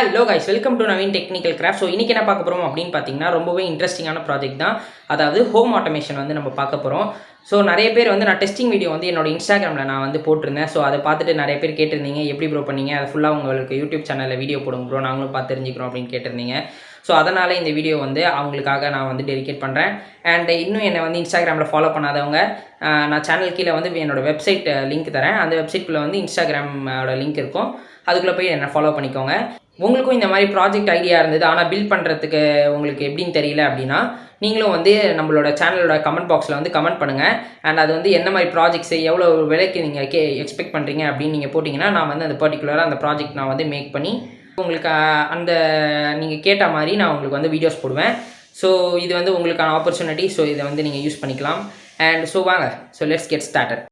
Hello guys, welcome to NAWIN Technical Craft. So இன்னைக்கு என்ன பார்க்க போறோம் அப்படினு பாத்தீங்கன்னா ரொம்பவே இன்ட்ரஸ்டிங்கான ப்ராஜெக்ட் தான். அதாவது ஹோம் ஆட்டோமேஷன் வந்து நம்ம பார்க்க போறோம். ஸோ நிறைய பேர் வந்து நான் டெஸ்டிங் வீடியோ வந்து என்னோட இன்ஸ்டாகிராமில் நான் வந்து போட்டிருந்தேன். ஸோ அதை பார்த்துட்டு நிறைய பேர் கேட்டிருந்தீங்க, எப்படி ப்ரோ பண்ணீங்க, அதை ஃபுல்லாக உங்களுக்கு யூடியூப் சேனலில் வீடியோ போடுங்க ப்ரோ, நாங்களும் பார்த்து தெரிஞ்சுக்கிறோம் அப்படின்னு கேட்டிருந்தீங்க. ஸோ அதனால் இந்த வீடியோ வந்து அவங்களுக்காக நான் வந்து டெடிகேட் பண்ணுறேன். அண்ட் இன்னும் என்னை வந்து இன்ஸ்டாகிராமில் ஃபாலோ பண்ணாதவங்க, நான் சேனல் கீழே வந்து என்னோடய வெப்சைட் லிங்க் தரேன். அந்த வெப்சைட்குள்ளே வந்து இன்ஸ்டாகிராமோட லிங்க் இருக்கும், அதுக்குள்ளே போய் என்னை ஃபாலோ பண்ணிக்கோங்க. உங்களுக்கும் இந்த மாதிரி ப்ராஜெக்ட் ஐடியா இருந்தது, ஆனால் பில்ட் பண்ணுறதுக்கு உங்களுக்கு எப்படின்னு தெரியல அப்படின்னா, நீங்களும் வந்து நம்மளோட சேனலோட கமெண்ட் பாக்ஸில் வந்து கமெண்ட் பண்ணுங்கள். அண்ட் அது வந்து என்ன மாதிரி ப்ராஜெக்ட்ஸு, எவ்வளோ விலைக்கு நீங்கள் எக்ஸ்பெக்ட் பண்ணுறீங்க அப்படின்னு நீங்கள் போட்டிங்கன்னா, நான் வந்து அந்த பர்டிகுலராக அந்த ப்ராஜெக்ட் நான் வந்து மேக் பண்ணி உங்களுக்கு அந்த நீங்கள் கேட்ட மாதிரி நான் உங்களுக்கு வந்து வீடியோஸ் போடுவேன். ஸோ இது வந்து உங்களுக்கான ஆப்பர்ச்சுனிட்டி. ஸோ இதை வந்து நீங்கள் யூஸ் பண்ணிக்கலாம். அண்ட் ஸோ வாங்க, so let's get started.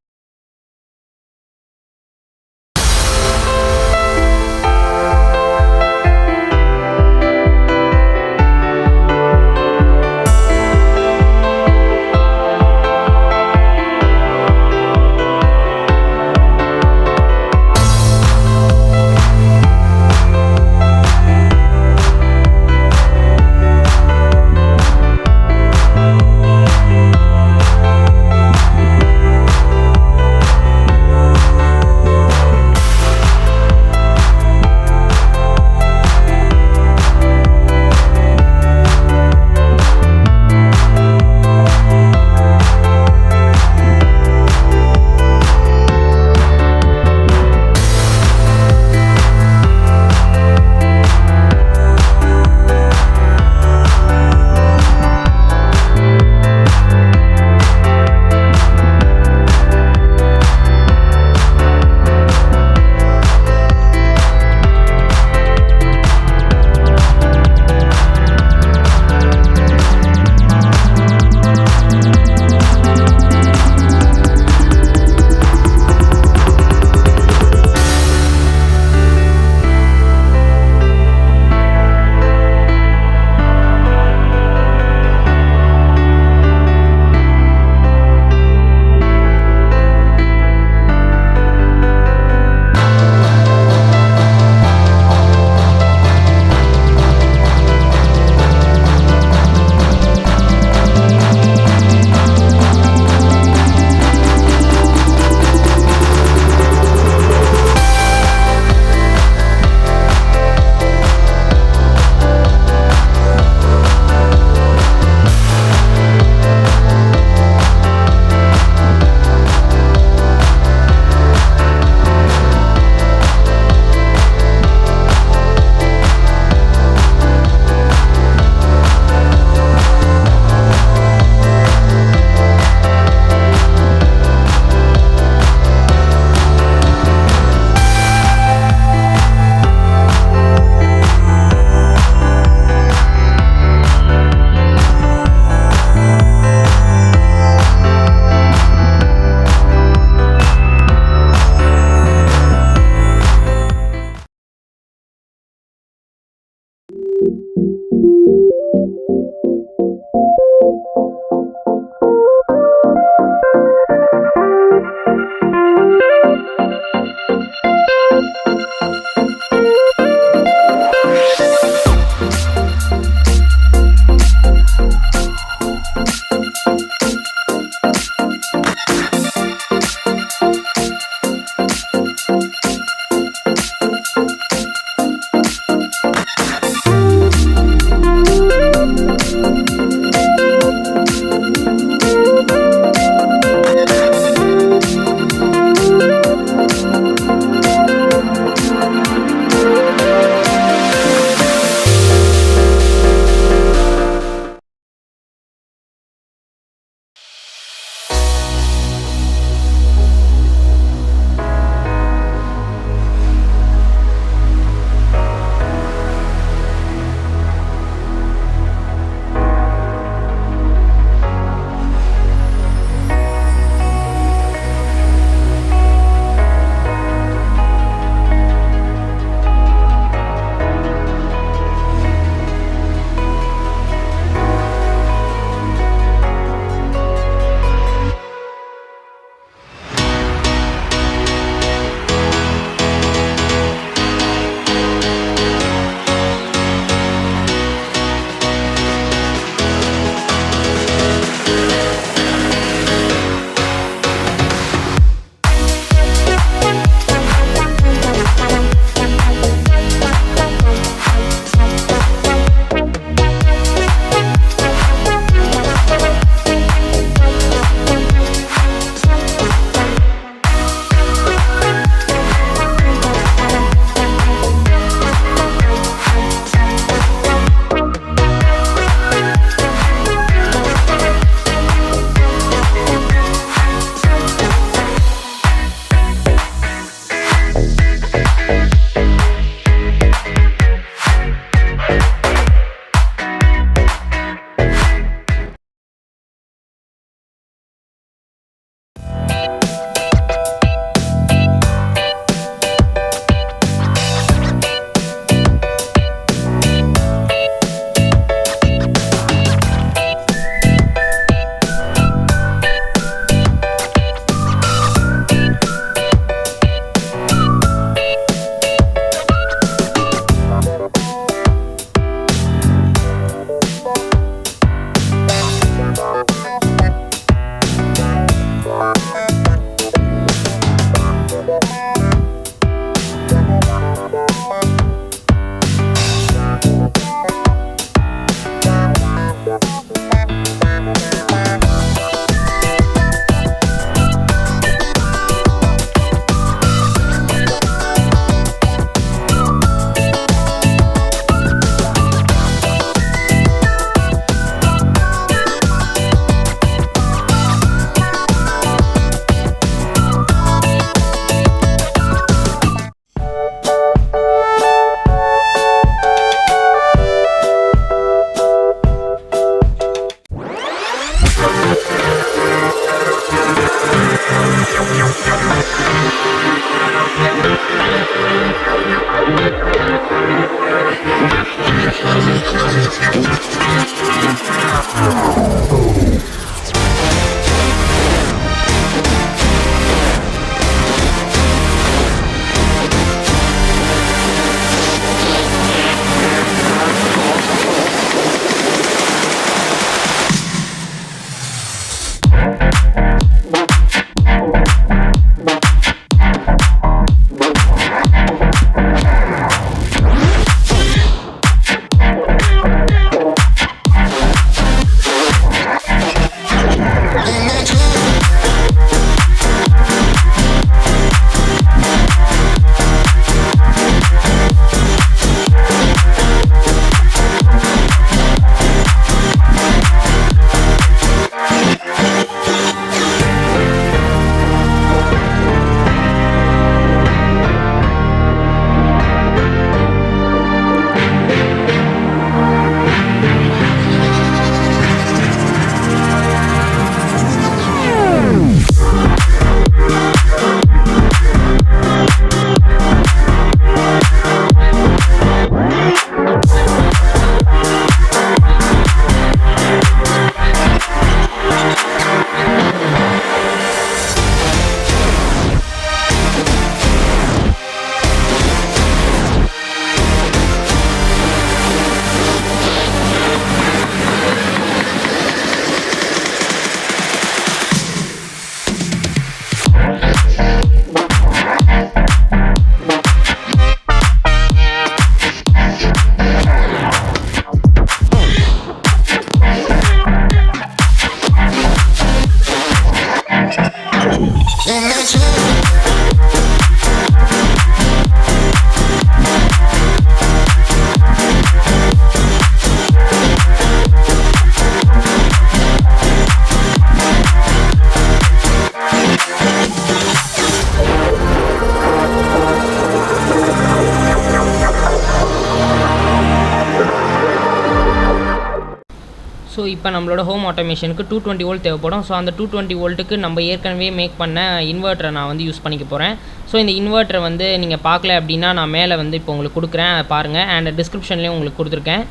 So இப்போ நம்மளோட ஹோம் ஆட்டோமேஷனுக்கு 220 வோல்ட் தேவைப்படும். ஸோ அந்த 220 வோல்ட்டுக்கு நம்ம ஏற்கனவே மேக் பண்ண இன்வெர்ட்டரை நான் வந்து யூஸ் பண்ணிக்க போகிறேன். ஸோ இந்த இன்வெர்ட்டரை வந்து நீங்கள் பார்க்கல அப்படின்னா நான் மேலே வந்து இப்போ உங்களுக்கு கொடுக்குறேன், அதை பாருங்கள். அண்ட் டிஸ்கிரிப்ஷன்லேயும் உங்களுக்கு கொடுத்துருக்கேன்.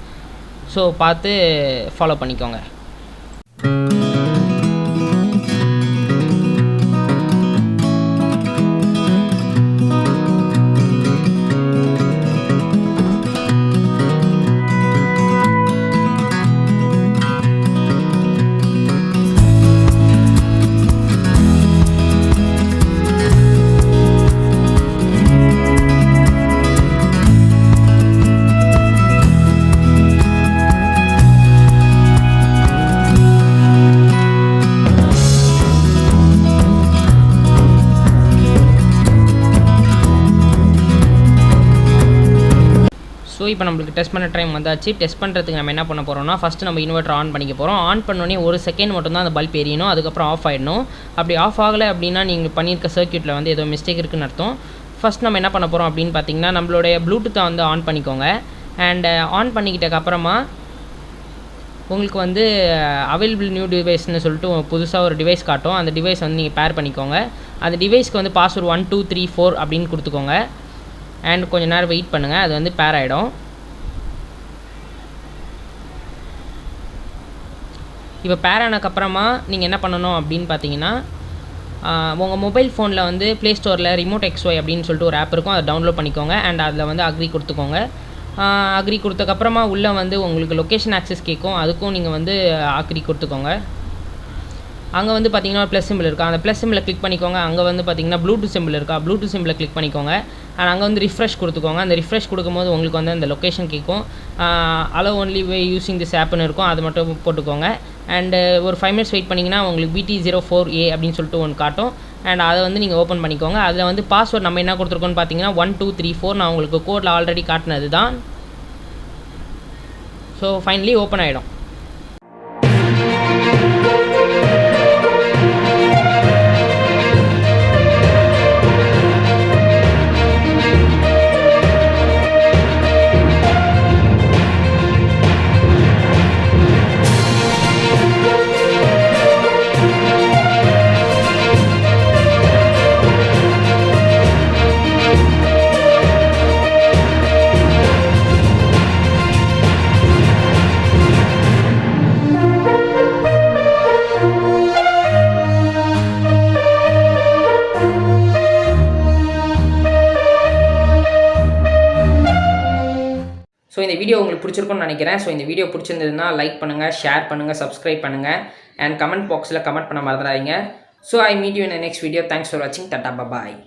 ஸோ பார்த்து ஃபாலோ பண்ணிக்கோங்க. ஸோ இப்போ நம்மளுக்கு டெஸ்ட் பண்ண டைம் வந்தாச்சு. டெஸ்ட் பண்ணுறதுக்கு நம்ம என்ன பண்ண போகிறோம்னா, ஃபஸ்ட்டு நம்ம இன்வெர்ட்டர் ஆன் பண்ணிக்க போகிறோம். ஆன் பண்ணோடனே 1 செகண்ட் மட்டும்தான் அந்த பல்ப் எரியணும், அதுக்கப்புறம் ஆஃப் ஆகிடணும். அப்படி ஆஃப் ஆகலை அப்படின்னா நீங்கள் பண்ணியிருக்க சர்க்யூட்டில் வந்து ஏதோ மிஸ்டேக் இருக்குன்னு அர்த்தம். ஃபஸ்ட் நம்ம என்ன பண்ண போகிறோம் அப்படின்னு பார்த்தீங்கன்னா, நம்மளுடைய ப்ளூடூத்தை வந்து ஆன் பண்ணிக்கோங்க. அண்ட் ஆன் பண்ணிக்கிட்டக்கப்புறமா உங்களுக்கு வந்து அவைலபிள் நியூ டிவைஸ்னு சொல்லிட்டு புதுசாக ஒரு டிவைஸ் காட்டும். அந்த டிவைஸ் வந்து நீங்கள் பேர் பண்ணிக்கோங்க. அந்த டிவைஸ்க்கு வந்து பாஸ்வேர்டு 1 2 3 4 அப்படின்னு கொடுத்துக்கோங்க. அண்ட் கொஞ்சம் நேரம் வெயிட் பண்ணுங்கள், அது வந்து பேர் ஆகிடும். இப்போ பேர் ஆனதுக்கப்புறமா நீங்கள் என்ன பண்ணணும் அப்படின்னு பார்த்தீங்கன்னா, உங்கள் மொபைல் ஃபோனில் வந்து ப்ளே ஸ்டோரில் ரிமோட் XY அப்படின்னு சொல்லிட்டு ஒரு ஆப் இருக்கும், அதை டவுன்லோட் பண்ணிக்கோங்க. அண்ட் அதில் வந்து அக்ரி கொடுத்துக்கோங்க. அக்ரி கொடுத்தக்கப்புறமா உள்ளே வந்து உங்களுக்கு லொக்கேஷன் ஆக்சஸ் கேட்கும், அதுக்கும் நீங்கள் வந்து அக்ரி கொடுத்துக்கோங்க. அங்கே வந்து பார்த்தீங்கன்னா ஒரு ப்ளஸ் சிம்பிள் இருக்கா, அந்த ப்ளஸ் சிம்பிளை கிளிக் பண்ணிக்கோங்க. அங்கே வந்து பார்த்தீங்கன்னா ப்ளூடூத் சிம்பிள் இருக்கா, ப்ளூடூத் சிம்பிளை கிளிக் பண்ணிக்கோங்க. அண்ட் அங்கே வந்து ரிஃப்ரெஷ் கொடுத்துக்கோங்க. அந்த ரிஃப்ரெஷ் கொடுக்கும்போது உங்களுக்கு வந்து அந்த லொக்கேஷன் கேட்கும். Allow only while using this ஆப்னு இருக்கும், அது மட்டும் போட்டுக்கோங்க. அண்டு ஒரு 5 மினிட்ஸ் வெயிட் பண்ணிங்கன்னா உங்களுக்கு BT04A அப்படின்னு சொல்லிட்டு ஒன்று காட்டும். அண்ட் அதை வந்து நீங்கள் ஓப்பன் பண்ணிக்கோங்க. அதில் வந்து பாஸ்வேர்ட் நம்ம என்ன கொடுத்துருக்கோன்னு பார்த்தீங்கன்னா 1 2 3 4 நான் உங்களுக்கு கோடில் ஆல்ரெடி காட்டினது தான். ஸோ ஃபைனலி ஓப்பன் ஆகிடும். ஸோ இந்த வீடியோ உங்களுக்கு பிடிச்சிருக்கும்னு நினைக்கிறேன். ஸோ இந்த வீடியோ பிடிச்சிருந்ததுன்னா லைக் பண்ணுங்கள், ஷேர் பண்ணுங்கள், சப்ஸ்கிரைப் பண்ணுங்கள். அண்ட் கமெண்ட் பாக்ஸில் கமெண்ட் பண்ண மறந்துடாதீங்க. So I meet you in the next video. Thanks for வாட்சிங். டாடா பாய்.